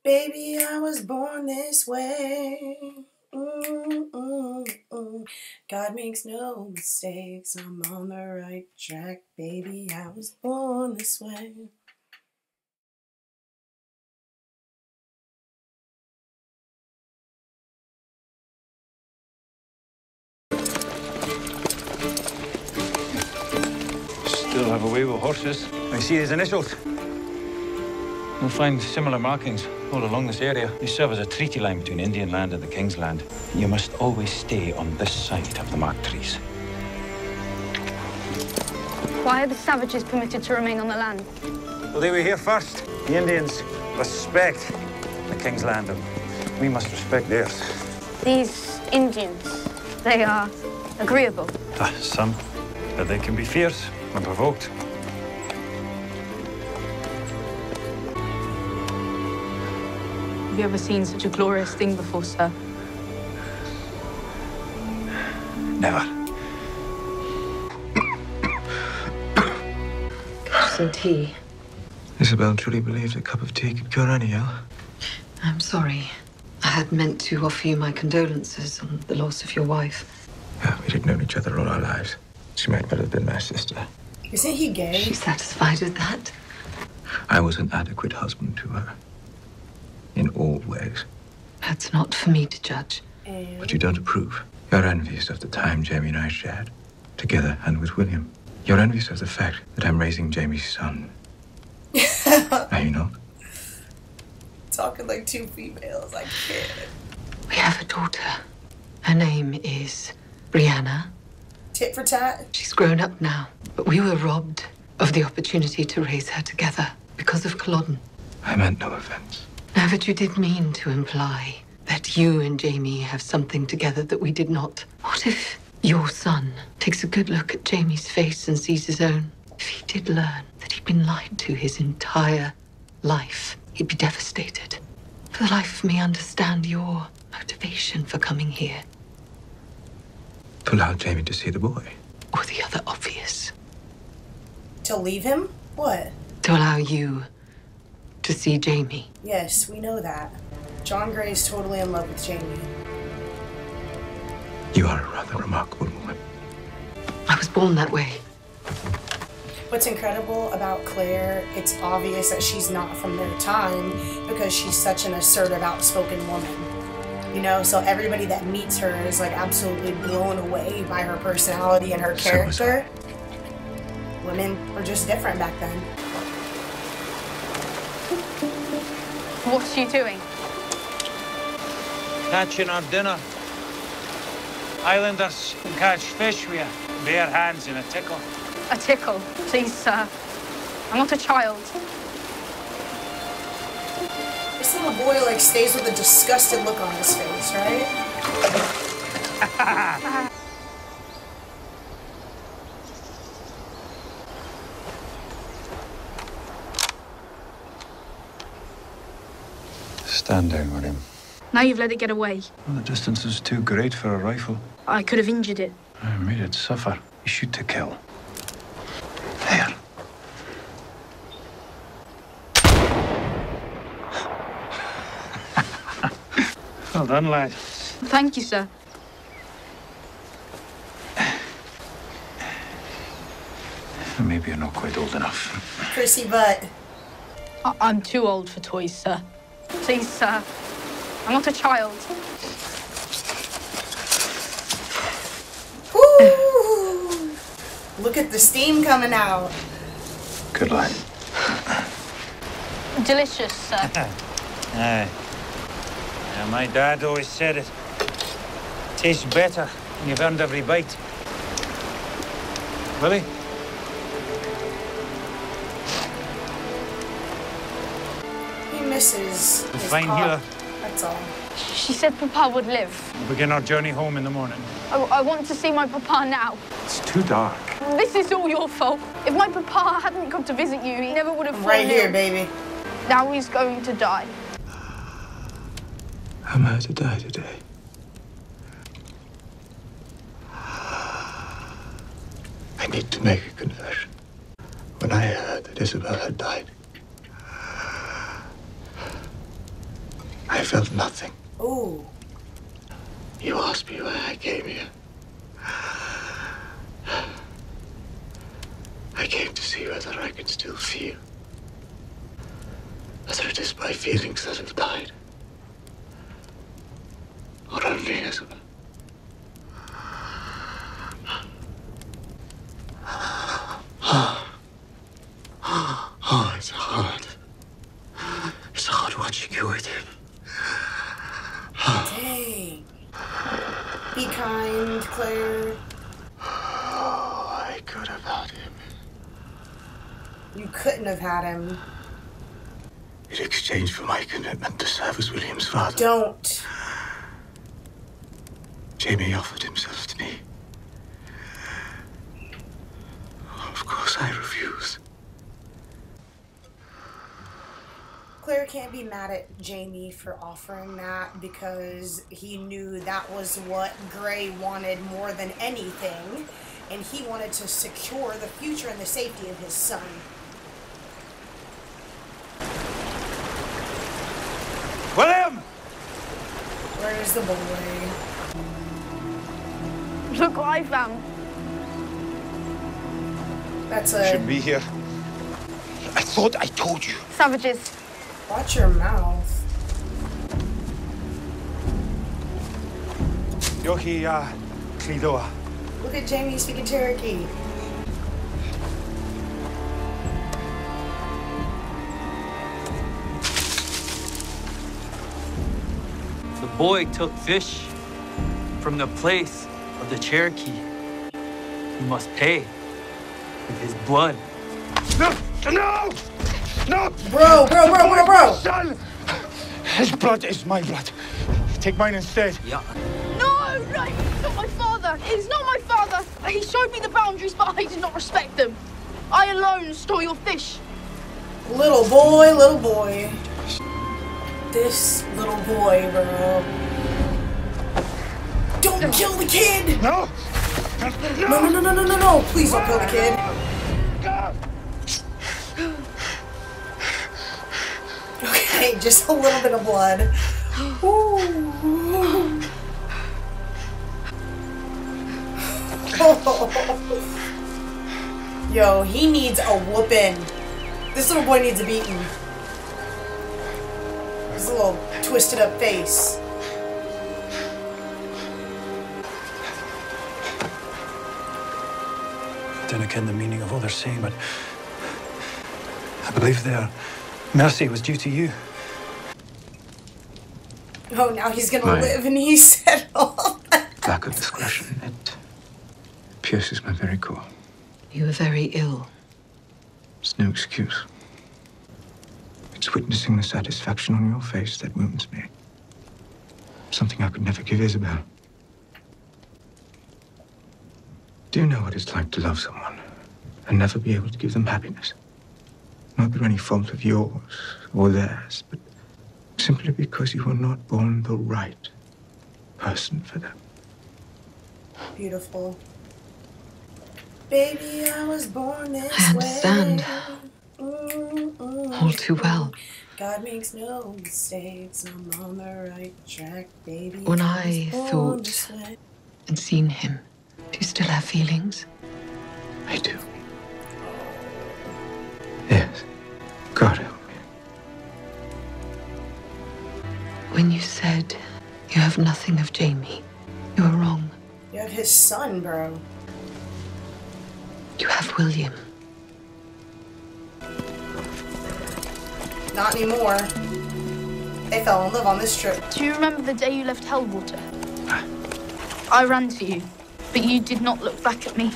Baby, I was born this way. God makes no mistakes. I'm on the right track. Baby, I was born this way. Still have a way with horses. I see his initials. You'll find similar markings all along this area. They serve as a treaty line between Indian land and the King's land. You must always stay on this side of the marked trees. Why are the savages permitted to remain on the land? Well, they were here first. The Indians respect the King's land, and we must respect theirs. These Indians, they are agreeable. Some, but they can be fierce when provoked. Have you ever seen such a glorious thing before, sir? Never. Some tea. Isabel truly believed a cup of tea could cure any ill. I'm sorry. I had meant to offer you my condolences on the loss of your wife. Yeah, we had known each other all our lives. She might well have been my sister. Isn't he gay? She's satisfied with that? I was an adequate husband to her. In all ways. That's not for me to judge. But you don't approve. You're envious of the time Jamie and I shared, together and with William. You're envious of the fact that I'm raising Jamie's son. Are you not? Talking like two females, I can't. We have a daughter. Her name is Brianna. Tit for tat? She's grown up now, but we were robbed of the opportunity to raise her together because of Culloden. I meant no offense. No, but you did mean to imply that you and Jamie have something together that we did not. What if your son takes a good look at Jamie's face and sees his own? If he did learn that he'd been lied to his entire life, he'd be devastated. For the life of me, understand your motivation for coming here. To allow Jamie to see the boy. Or the other obvious. To leave him? What? To allow you to see Jamie. Yes, we know that. John Grey is totally in love with Jamie. You are a rather remarkable woman. I was born that way. What's incredible about Claire, it's obvious that she's not from their time because she's such an assertive, outspoken woman. You know, so everybody that meets her is like absolutely blown away by her personality and her character. Women were just different back then. What's she doing? Catching our dinner. Islanders can catch fish with bare hands and a tickle. A tickle, please, sir. I'm not a child. This little boy like stays with a disgusted look on his face, right? Stand down, William. Now you've let it get away. Well, the distance is too great for a rifle. I could have injured it. I made it suffer. You shoot to kill. There. Well done, lad. Thank you, sir. Maybe you're not quite old enough. Prissy butt. I'm too old for toys, sir. Please, sir. I'm not a child. Woo! Look at the steam coming out. Good lad. Delicious, sir. Aye. Yeah, my dad always said it. Tastes better when you've earned every bite. Willie? He misses The his fine pop. healer. That's all. She said Papa would live. We'll begin our journey home in the morning. I want to see my Papa now. It's too dark. This is all your fault. If my Papa hadn't come to visit you, he never would have fallen Right here, ill. baby. Now he's going to die. Am I to die today? I need to make a confession. When I heard that Isabel had died, I felt nothing. Ooh. You asked me why I came here. I came to see whether I could still feel. Whether it is my feelings that have died. Or only as a... Oh, it's hard. It's hard watching you with him. Dang. Be kind, Claire. Oh, I could have had him. You couldn't have had him. In exchange for my commitment to serve as William's father. Don't. Jamie offered himself to me. Of course I refused. Claire can't be mad at Jamie for offering that because he knew that was what Gray wanted more than anything, and he wanted to secure the future and the safety of his son. William! Where's the boy? Look what I found. That's a... Shouldn't be here. I thought I told you. Savages. Watch your mouth. Yohi Clidoa. Look at Jamie speaking Cherokee. The boy took fish from the place of the Cherokee. He must pay with his blood. No! No! No! Bro! Son! His blood is my blood. Take mine instead. Yeah. No, he's not my father. He's not my father. He showed me the boundaries, but I did not respect them. I alone stole your fish. Little boy. This little boy, bro. Don't kill the kid! No! No. Please don't kill the kid. Okay, just a little bit of blood. Ooh. Yo, he needs a whooping. This little boy needs a beating. His little twisted up face. I don't ken the meaning of all they're saying, but I believe their mercy was due to you. Oh, now he's gonna live, and he said all that. Lack of discretion, it pierces my very core. You were very ill. It's no excuse. It's witnessing the satisfaction on your face that wounds me. Something I could never give Isabel. Do you know what it's like to love someone and never be able to give them happiness? Not through any fault of yours or theirs, but simply because you were not born the right person for them. Beautiful. Baby, I was born this way. I understand. All too well. God makes no mistakes. I'm on the right track, baby. When I was born thought this way. and seen him, do you still have feelings? I do. Yes. God help me. When you said you have nothing of Jamie, you were wrong. You have his son, bro. You have William. Not anymore. They fell in love on this trip. Do you remember the day you left Hellwater? I ran to you, but you did not look back at me.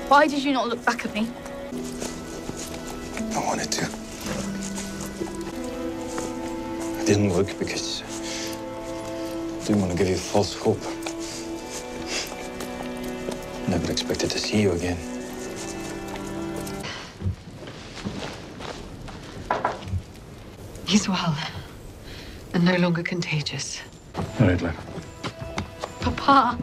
Why did you not look back at me? I wanted to. I didn't look because I didn't want to give you false hope. Never expected to see you again. He's well and no longer contagious. All right, lad. Papa.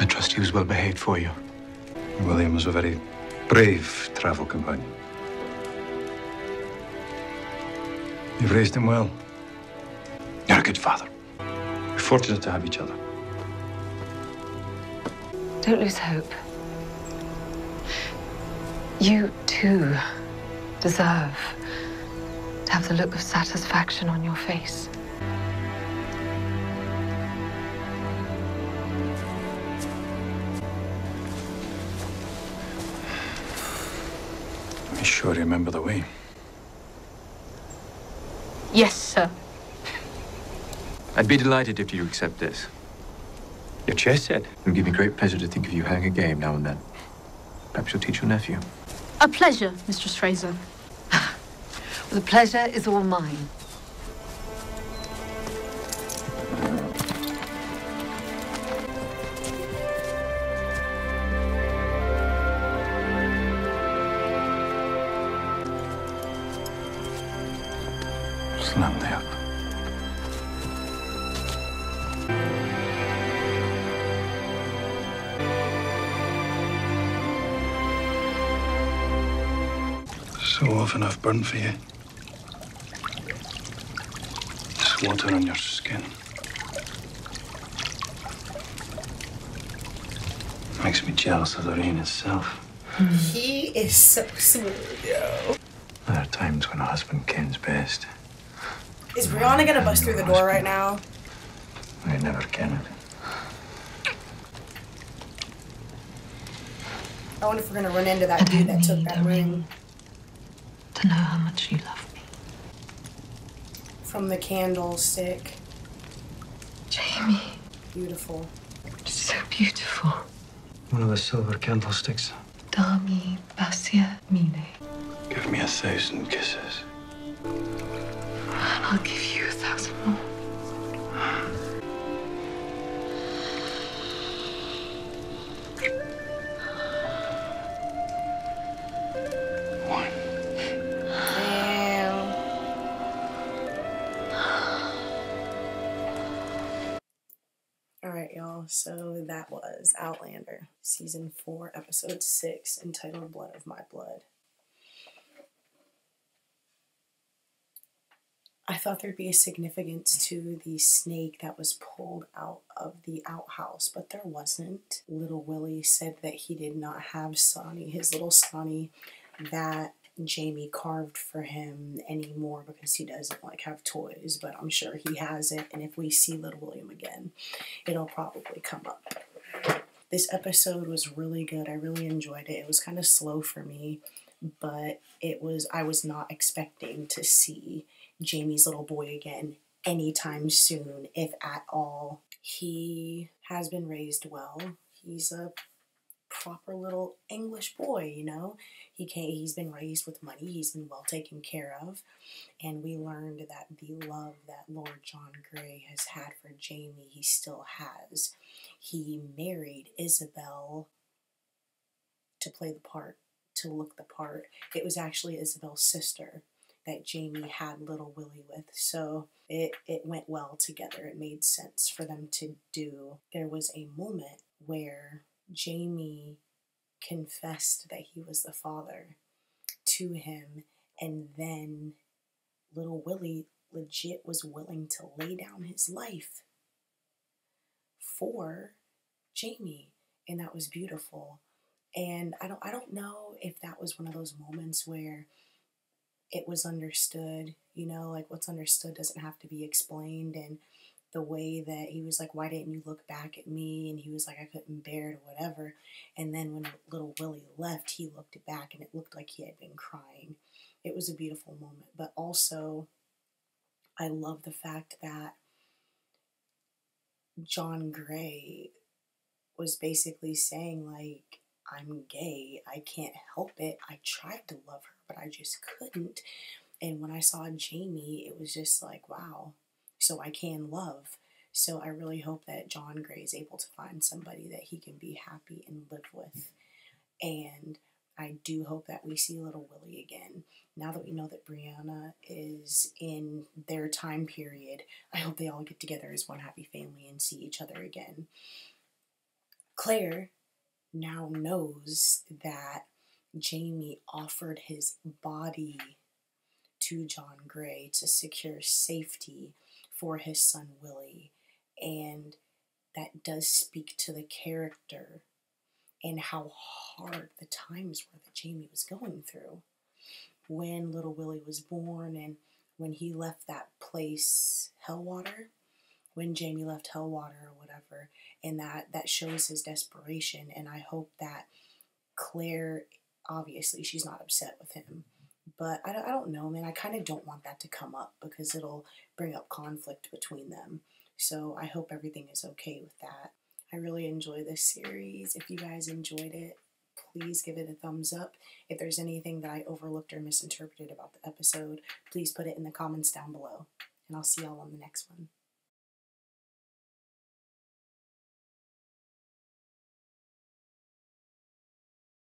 I trust he was well behaved for you. William was a very brave travel companion. You've raised him well. You're a good father. We're fortunate to have each other. Don't lose hope. You, too, deserve to have the look of satisfaction on your face. You sure you remember the way? Yes, sir. I'd be delighted if you accept this. Your chest set. It would give me great pleasure to think of you having a game now and then. Perhaps you'll teach your nephew. A pleasure, Mistress Fraser. The pleasure is all mine. Slam the up. So often I've burned for you. This water on your skin makes me jealous of the rain itself. He is so smooth, yo. There are times when a husband kens best. Is Brianna gonna bust through the door right now? I never ken it. I wonder if we're gonna run into that dude that took that ring. To know how much you love me. From the candlestick. Jamie. Beautiful. So beautiful. One of the silver candlesticks. Dami Basia Mine. Give me 1,000 kisses. I'll give you 1,000 more. One. Damn. Alright, y'all. So that was Outlander, Season 4, Episode 6, entitled Blood of My Blood. I thought there'd be a significance to the snake that was pulled out of the outhouse, but there wasn't. Little Willie said that he did not have Sonny, his little Sonny, that Jamie carved for him anymore because he doesn't like have toys, but I'm sure he has it, and if we see Little William again, it'll probably come up. This episode was really good. I really enjoyed it. It was kind of slow for me, but I was not expecting to see Jamie's little boy again anytime soon, if at all. He has been raised well. He's a proper little English boy, you know. He's been raised with money. He's been well taken care of. And we learned that the love that Lord John Grey has had for Jamie, he still has. He married Isabel to play the part, to look the part. It was actually Isabel's sister that Jamie had little Willie with, so it went well together. It made sense for them to do. There was a moment where Jamie confessed that he was the father to him, and then little Willie legit was willing to lay down his life for Jamie, and that was beautiful. And I don't know if that was one of those moments where it was understood, you know, like what's understood doesn't have to be explained. And the way that he was like, why didn't you look back at me? And he was like, I couldn't bear it or whatever. And then when little Willie left, he looked back and it looked like he had been crying. It was a beautiful moment. But also, I love the fact that John Grey was basically saying, like, I'm gay. I can't help it. I tried to love her, but I just couldn't. And when I saw Jamie, it was just like, wow, so I can love. So I really hope that John Grey is able to find somebody that he can be happy and live with. And I do hope that we see little Willie again. Now that we know that Brianna is in their time period, I hope they all get together as one happy family and see each other again. Claire now knows that Jamie offered his body to John Gray to secure safety for his son Willie. And that does speak to the character and how hard the times were that Jamie was going through when little Willie was born, and when he left that place, Hellwater, when Jamie left Hellwater or whatever, and that shows his desperation. And I hope that Claire, obviously she's not upset with him, but I don't know, man. I kind of don't want that to come up because it'll bring up conflict between them. So I hope everything is okay with that. I really enjoy this series. If you guys enjoyed it, please give it a thumbs up. If there's anything that I overlooked or misinterpreted about the episode, please put it in the comments down below. And I'll see y'all on the next one.